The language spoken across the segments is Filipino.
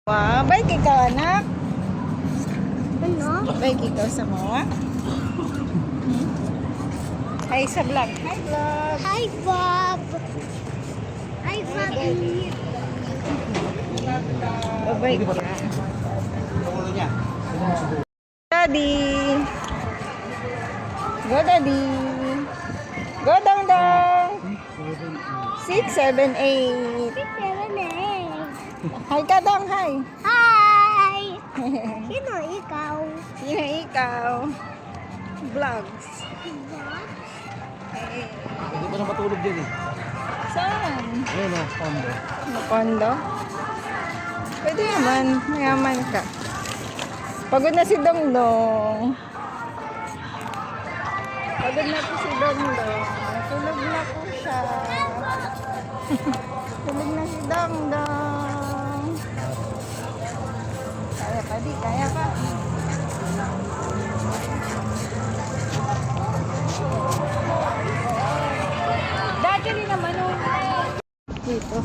Wow, baik ikaw anak. Ano? Baik ikaw sa mga. Hi sa vlog. Hi vlog. Hi, Bob. Hi, Bobby. Baik ka. Daddy. Go daddy. Go dong dong. 6, 7, 8. Hi ka dong, hi. Hi! Sino ikaw? Sino ikaw? Vlogs. Eh, Hindi pa na matulog dyan eh. saan? Ayun o, kondo. Kondo? Pwede naman, mayaman ka. Pagod na si Dongdong. Pagod na po si Dongdong. Natulog na po siya. Tulog na si Dongdong. Kaya ka di, kaya ka. Dati rin naman dito.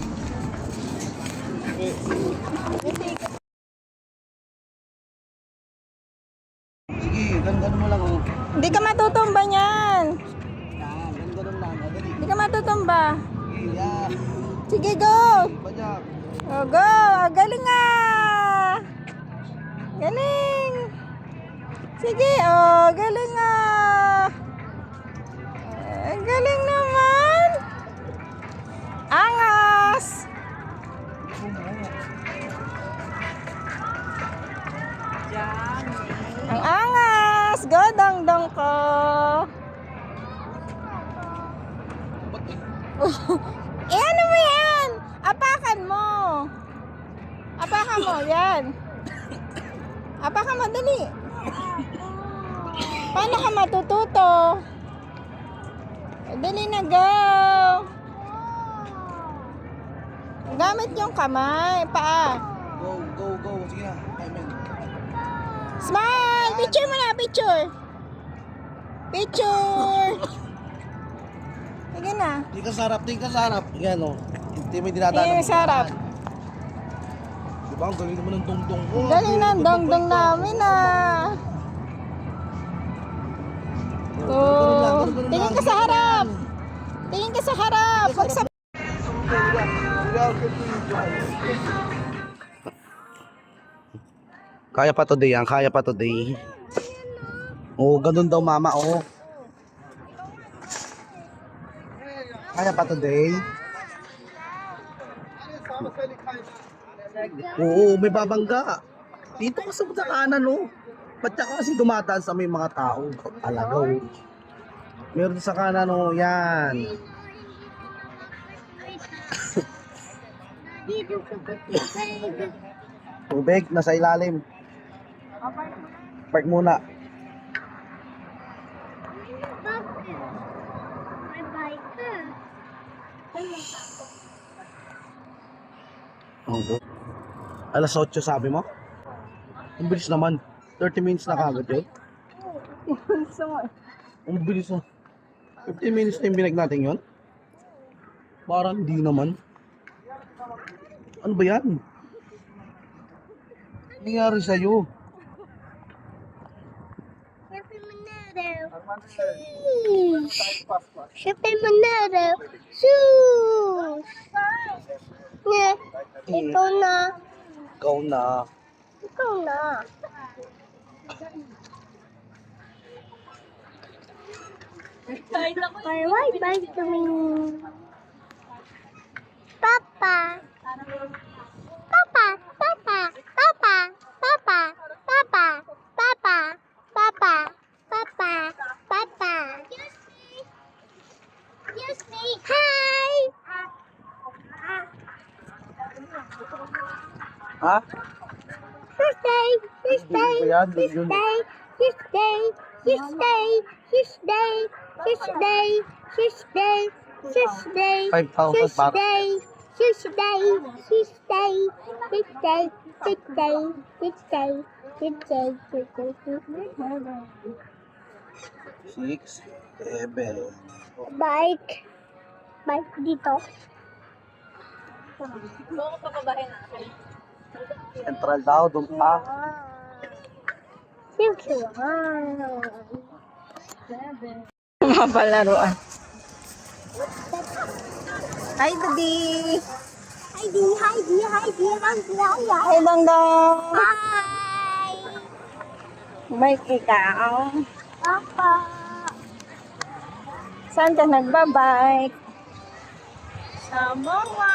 Sige, ganun mo lang o. Hindi ka matutumba niyan. Yan, ganun lang. Dali. Hindi ka matutumba. Sige, yan. Sige, go! Banyak. Oh, go! Galing nga! Galing! Sige, oh, galing nga! Galing naman! Angas! Ang angas! Go, dong-dong ko! Eh, ano mo yan? Apakan mo! Apakan mo, yan! Apakan mo, dali! Paano ka matututo? Dali na, go! Gamit yung kamay, paa. Go, go, go. Sige na. Amen. Smile! Picture mo na, picture! Picture! Sige na. Tingin ka sa harap, tingin ka sa harap. Yan o. Hindi mo Tingin dinadaan. sa harap. Diba, ang galing naman ng dong-dong ko. Galing na, dong-dong namin ah. Oh, tingin ka sa harap. Tingin ka sa harap. Wag sa... Kaya pa today yan, kaya pa today. Oo, ganun daw mama, oo. Kaya pa today. Oo, may babangga. Dito ka sa kanan, oh. Ba't ka kasi dumadaan sa may mga tao? Alagaw. Meron sa kanan, oh. Yan. Tubig, nasa ilalim. Park muna. May bike ka. Alas 8 sabi mo? Ang bilis naman. 30 minutes na kagad yun. Ang bilis na. 15 minutes na yung binag natin yun? Parang hindi naman. Ano ba yan? Ano nangyari sa'yo? Siyempre manaraw. Siyempre manaraw. Sus! Ne, ikaw na. Ikaw na. Ikaw na. Why bike to me? Papa. Papa. Papa. Papa. Papa. Papa. Papa. Papa. Papa. Papa. Excuse me. Hi. Ha? Tuesday. Tuesday. Tuesday. Tuesday. Tuesday. Tuesday. Tuesday. Tuesday. Tuesday. 5,000 para. Tuesday. Tuesday. Tuesday. Tuesday. Tuesday. Tuesday. Tuesday. 6, 7. Bike. Bike dito. Buo ko pa babae natin. Central daw, doon pa. Mga palaruan. Hi, Daddy! Heidi, Heidi, Heidi, Heidi, Hi, Dangdang! Hi! May ikaw. Papa! Saan ka nagbabike? Sa mga.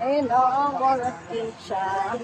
Hello, Moroccan siya.